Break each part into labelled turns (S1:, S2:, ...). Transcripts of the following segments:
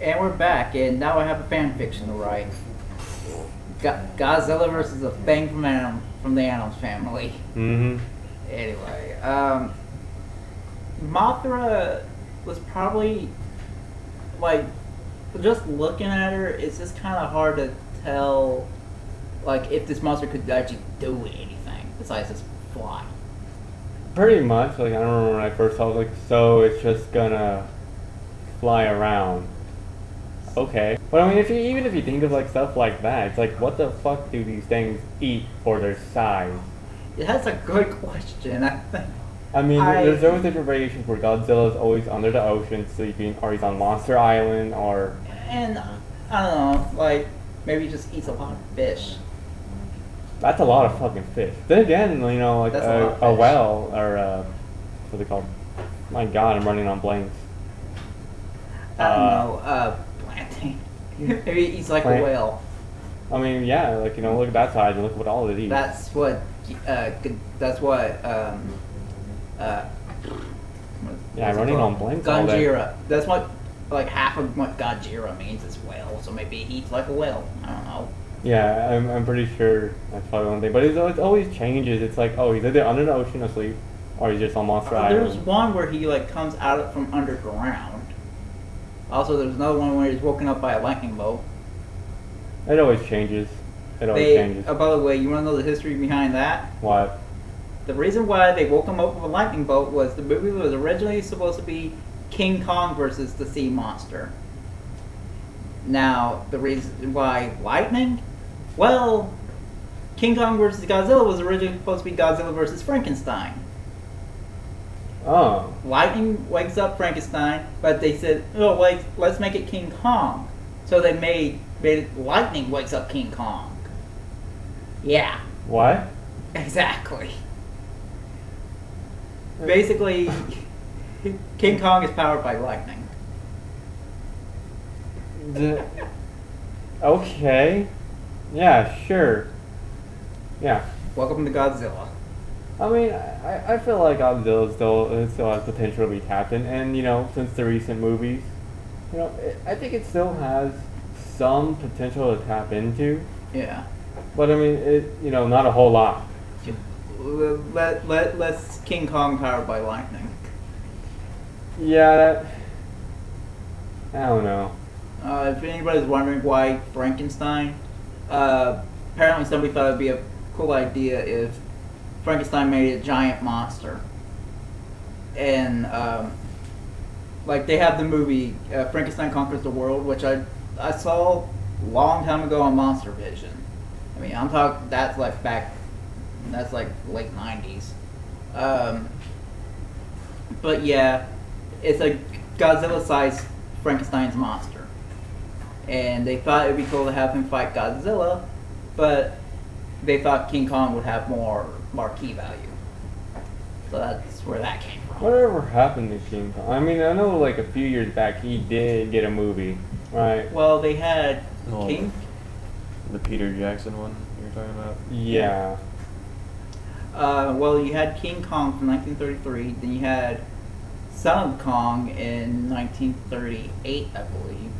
S1: And we're back, and now I have a fan fiction to write. Godzilla versus a thing from the Addams family.
S2: Mm-hmm.
S1: Anyway, Mothra was probably like just looking at her. It's just kind of hard to tell, like if this monster could actually do anything besides just fly.
S2: Pretty much. Like I remember when I first saw it, like, so it's just gonna fly around. Okay. But I mean, even if you think of like stuff like that, it's like, what the fuck do these things eat for their size?
S1: Yeah, that's a good question.
S2: I mean, there's always different variations where Godzilla's always under the ocean sleeping, or he's on Monster Island, or...
S1: And, I don't know, like, maybe he just eats a lot of fish.
S2: That's a lot of fucking fish. Then again, you know, like a whale, or what's it called? My god, I'm running on blanks.
S1: I don't know, planting. Maybe he eats like a whale.
S2: I mean, yeah, like, you know, look at that size and look what all it eats.
S1: That's what,
S2: yeah, running on blanks
S1: Gojira. That's what, like, half of what Gojira means is whale, so maybe he eats like a whale. I don't know.
S2: Yeah, I'm pretty sure that's probably one thing. But it always changes. It's like, oh, he's either under the ocean asleep, or he's just on Monster Island.
S1: There's one where he, like, comes out from underground. Also, there's another one where he's woken up by a lightning bolt.
S2: It always changes. It always changes.
S1: Oh, by the way, you want to know the history behind that?
S2: What?
S1: The reason why they woke him up with a lightning bolt was the movie was originally supposed to be King Kong versus the Sea Monster. Now, the reason why lightning? Well, King Kong versus Godzilla was originally supposed to be Godzilla versus Frankenstein.
S2: Oh.
S1: Lightning wakes up Frankenstein, but they said, oh, wait, let's make it King Kong. So they made Lightning wakes up King Kong. Yeah.
S2: What?
S1: Exactly. Basically, King Kong is powered by lightning.
S2: Okay. Yeah, sure. Yeah.
S1: Welcome to Godzilla.
S2: I mean, I feel like Godzilla still has potential to be tapped in, and you know, since the recent movies, you know, I think it still has some potential to tap into.
S1: Yeah.
S2: But I mean, you know, not a whole lot.
S1: Let's King Kong powered by lightning.
S2: Yeah, I don't know.
S1: If anybody's wondering why Frankenstein, apparently somebody thought it'd be a cool idea if Frankenstein made a giant monster. And, like, they have the movie Frankenstein Conquers the World, which I saw a long time ago on Monster Vision. I mean, I'm talking, that's like late 90s. But yeah, it's a Godzilla-sized Frankenstein's monster. And they thought it would be cool to have him fight Godzilla, but they thought King Kong would have more marquee value. So that's where that came from.
S2: Whatever happened to King Kong? I mean, I know like a few years back he did get a movie, right?
S1: Well, they had King...
S3: The Peter Jackson one you're talking about?
S2: Yeah.
S1: Well, you had King Kong from 1933, then you had Son of Kong in 1938, I believe.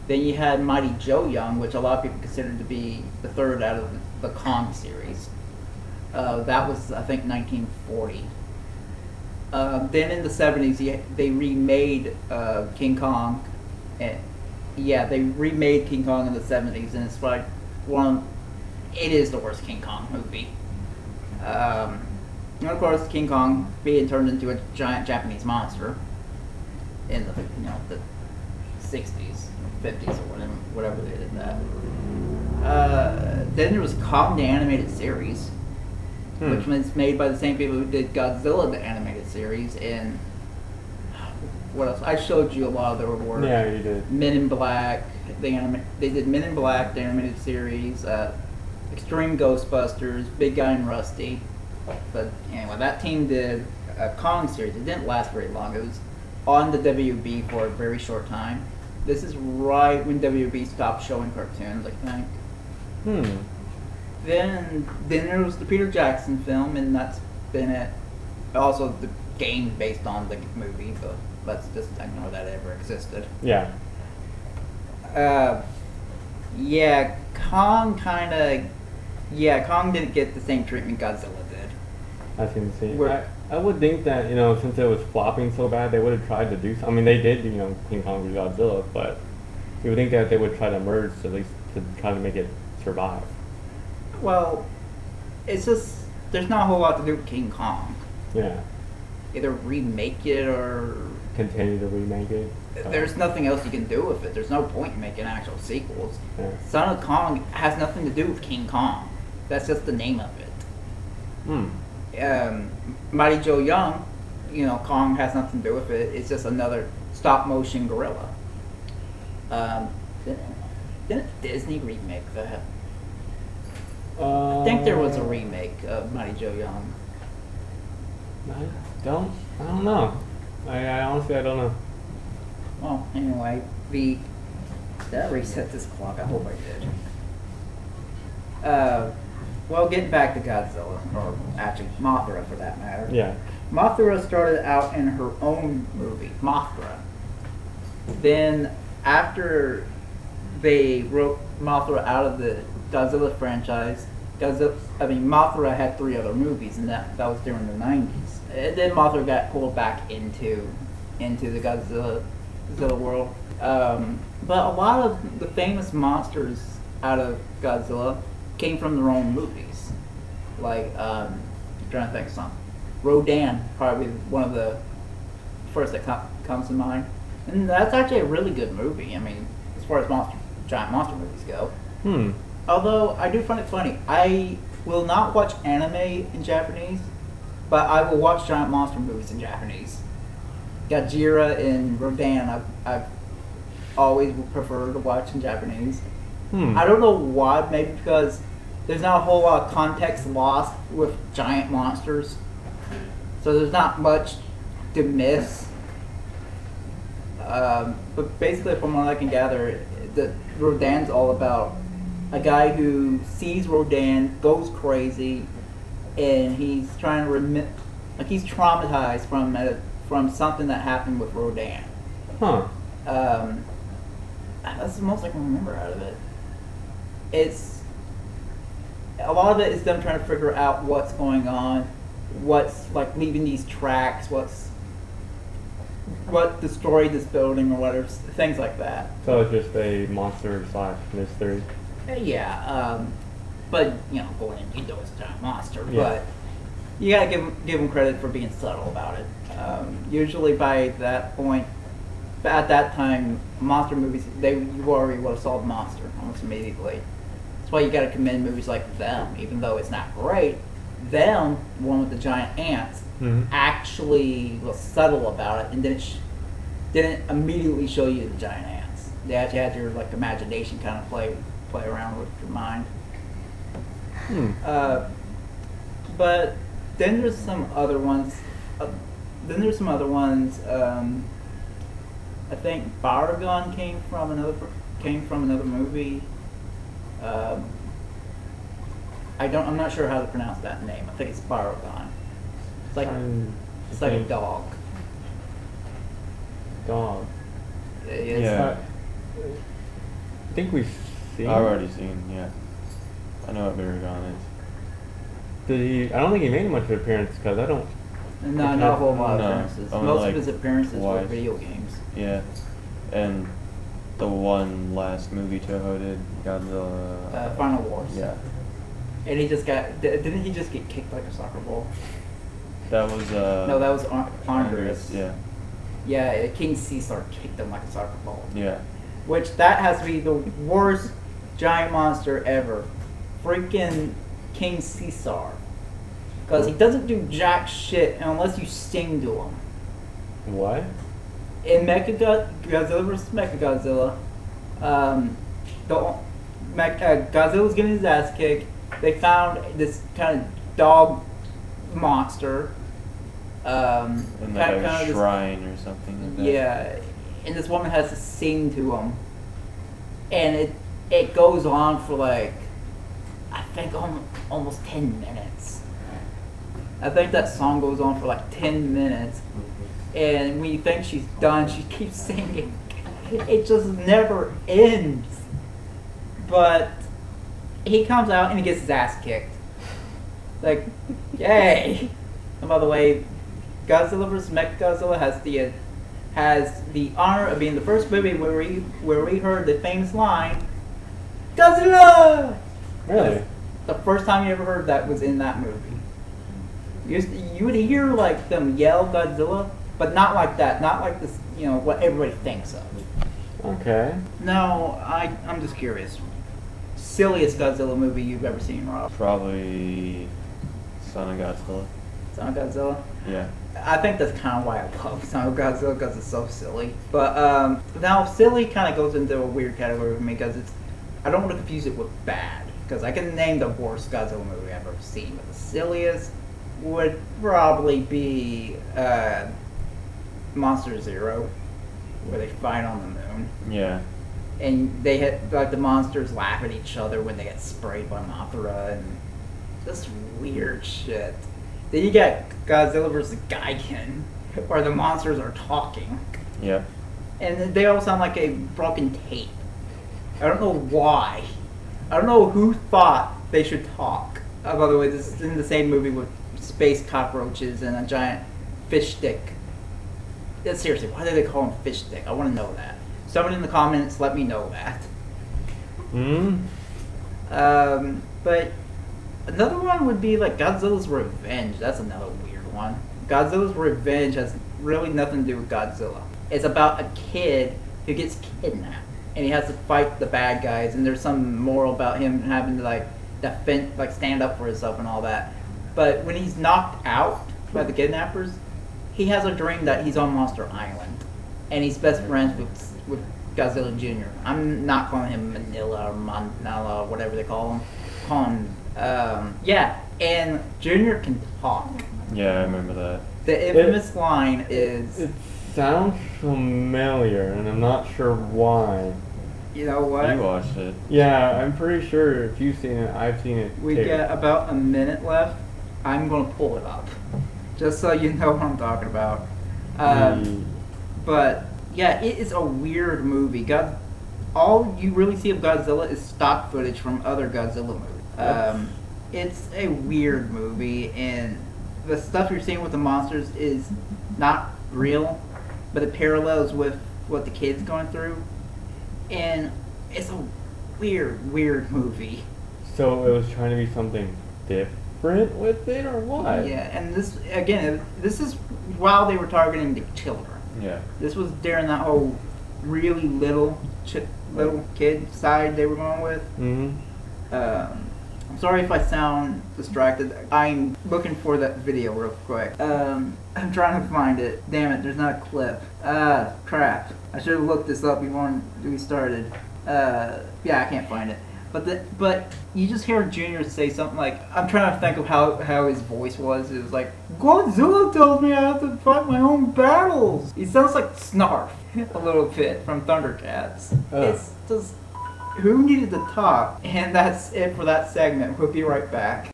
S1: Then you had Mighty Joe Young, which a lot of people consider to be the third out of the Kong series. That was, I think, 1940. Then in the 70s, they remade King Kong. They remade King Kong in the 70s, and it's like it is the worst King Kong movie. And of course, King Kong being turned into a giant Japanese monster in the 60s, 50s, or whatever they did that. Then there was Kong the Animated Series, which was made by the same people who did Godzilla the Animated Series, and what else? I showed you a lot of their work.
S2: Yeah, you did.
S1: Men in Black. They did Men in Black, the animated series. Extreme Ghostbusters, Big Guy and Rusty. But anyway, that team did a Kong series. It didn't last very long. It was on the WB for a very short time. This is right when WB stopped showing cartoons, I think. Then there was the Peter Jackson film, and that's been it. Also, the game based on the movie, but let's just ignore that ever existed.
S2: Yeah.
S1: Uh, yeah, Kong kind of. Yeah, Kong didn't get the same treatment Godzilla did.
S2: I can see.
S1: Where-
S2: I would think that, since it was flopping so bad, they would have tried to do something. I mean, they did, King Kong vs. Godzilla, but you would think that they would try to merge at least to try to make it survive.
S1: Well, it's just there's not a whole lot to do with King Kong.
S2: Yeah.
S1: Either remake it or
S2: Continue to remake it.
S1: there's nothing else you can do with it. There's no point in making actual sequels.
S2: Yeah.
S1: Son of Kong has nothing to do with King Kong. That's just the name of it.
S2: Hmm.
S1: Mighty Joe Young, Kong has nothing to do with it. It's just another stop motion gorilla. Didn't Disney remake that? I think there was a remake of Mighty Joe Young.
S2: I don't know. I honestly, I don't know.
S1: Well, anyway, did I reset this clock? I hope I did. Well, getting back to Godzilla, or actually Mothra for that matter.
S2: Yeah.
S1: Mothra started out in her own movie, Mothra. Then, after they wrote Mothra out of the Godzilla franchise, Mothra had 3 other movies, and that was during the 90s. And then Mothra got pulled back into the Godzilla world. But a lot of the famous monsters out of Godzilla came from their own movies. Like, I'm trying to think of some. Rodan, probably one of the first that comes to mind. And that's actually a really good movie. I mean, as far as giant monster movies go.
S2: Hmm.
S1: Although, I do find it funny. I will not watch anime in Japanese, but I will watch giant monster movies in Japanese. Gajira and Rodan, I've always preferred to watch in Japanese.
S2: Hmm.
S1: I don't know why, maybe because there's not a whole lot of context lost with giant monsters. So there's not much to miss. But basically, from what I can gather, Rodan's all about a guy who sees Rodan, goes crazy, and he's trying to he's traumatized from something that happened with Rodan.
S2: Huh.
S1: That's the most I can remember out of it. It's a lot of it is them trying to figure out what's going on, what's like leaving these tracks, what destroyed this building or whatever, things like that.
S2: So it's just a monster / mystery.
S1: Yeah, but going in, it's a giant monster.
S2: Yeah.
S1: But you gotta give them credit for being subtle about it. Usually by that point, at that time, monster movies you already would have saw the monster almost immediately. That's why you gotta commend movies like Them, even though it's not great. Them, one with the giant ants, actually was subtle about it and didn't immediately show you the giant ants. They actually had your imagination kind of play around with your mind. But then there's some other ones. I think Baragon came from another movie. I'm not sure how to pronounce that name. I think it's Baragon. It's like a dog.
S2: Dog.
S1: It's,
S3: Yeah.
S2: I think we've seen.
S3: I've already seen, yeah. I know what Baragon is.
S2: Did he? I don't think he made much of an appearance because I don't.
S1: No, not a whole lot of
S3: No,
S1: appearances.
S3: only
S1: Most
S3: like
S1: of his appearances were
S3: twice.
S1: video games.
S3: Yeah. And the one last movie Toho did, Godzilla.
S1: Final Wars.
S3: Yeah.
S1: And he just didn't he just get kicked like a soccer ball?
S3: That was
S1: No, that was Andres.
S3: Yeah.
S1: Yeah, King Caesar kicked him like a soccer ball.
S3: Yeah.
S1: Which that has to be the worst giant monster ever. Freaking King Caesar. Because he doesn't do jack shit unless you sing to him.
S2: What?
S1: In Godzilla vs. Mechagodzilla, Godzilla's getting his ass kicked. They found this kind of dog monster.
S3: In like a shrine or something like that.
S1: Yeah, and this woman has to sing to him, and it goes on for I think almost 10 minutes. I think that song goes on for 10 minutes, and when you think she's done, she keeps singing. It just never ends. But he comes out and he gets his ass kicked. Like, yay! And by the way, Godzilla vs. Mechagodzilla has the honor of being the first movie where we heard the famous line, Godzilla!
S2: Really?
S1: The first time you ever heard that was in that movie. You would hear like them yell Godzilla, but not like that. Not like this, what everybody thinks of.
S2: Okay.
S1: No, I'm just curious. Silliest Godzilla movie you've ever seen, Rob?
S3: Probably Son of Godzilla.
S1: Son of Godzilla?
S3: Yeah.
S1: I think that's kind of why I love Son of Godzilla, because it's so silly. But now silly kind of goes into a weird category for me, because I don't want to confuse it with bad, because I can name the worst Godzilla movie I've ever seen, but the silliest would probably be Monster Zero, where they fight on the moon.
S3: Yeah.
S1: And they had, like, the monsters laugh at each other when they get sprayed by Mothra, and just weird shit. Then you got Godzilla vs. Gigan, where the monsters are talking.
S3: Yeah.
S1: And they all sound like a broken tape. I don't know why. I don't know who thought they should talk. By the way, this is in the same movie with space cockroaches and a giant fish stick. Yeah, seriously, why do they call him fish stick? I want to know that. Someone in the comments, let me know that. But another one would be like Godzilla's Revenge. That's another weird one. Godzilla's Revenge has really nothing to do with Godzilla. It's about a kid who gets kidnapped, and he has to fight the bad guys. And there's some moral about him having to like defend, like stand up for himself and all that. But when he's knocked out by the kidnappers, he has a dream that he's on Monster Island, and he's best friends with Godzilla Jr. I'm not calling him Manila or Manala, whatever they call him. Call him, yeah. And Jr. can talk.
S3: Yeah, I remember that.
S1: The infamous line is,
S2: It sounds familiar, and I'm not sure why.
S1: you know what?
S3: You watched it.
S2: Yeah, I'm pretty sure if you've seen it, I've seen it
S1: We
S2: too.
S1: get about a minute left. I'm going to pull it up, just so you know what I'm talking about. But yeah, it is a weird movie. All you really see of Godzilla is stock footage from other Godzilla movies. It's a weird movie, and the stuff you're seeing with the monsters is not real, but it parallels with what the kid's going through, and it's a weird movie.
S2: So it was trying to be something different with it, or what?
S1: Yeah, and this is while they were targeting the children.
S3: Yeah.
S1: This was during that whole really little kid side they were going with. I'm sorry if I sound distracted. I'm looking for that video real quick. I'm trying to find it. Damn it, there's not a clip. Crap. I should have looked this up before we started. Yeah, I can't find it. But you just hear Junior say something like, I'm trying to think of how his voice was. It was like, Godzilla tells me I have to fight my own battles. He sounds like Snarf a little bit from Thundercats. It's just, who needed to talk? And that's it for that segment. We'll be right back.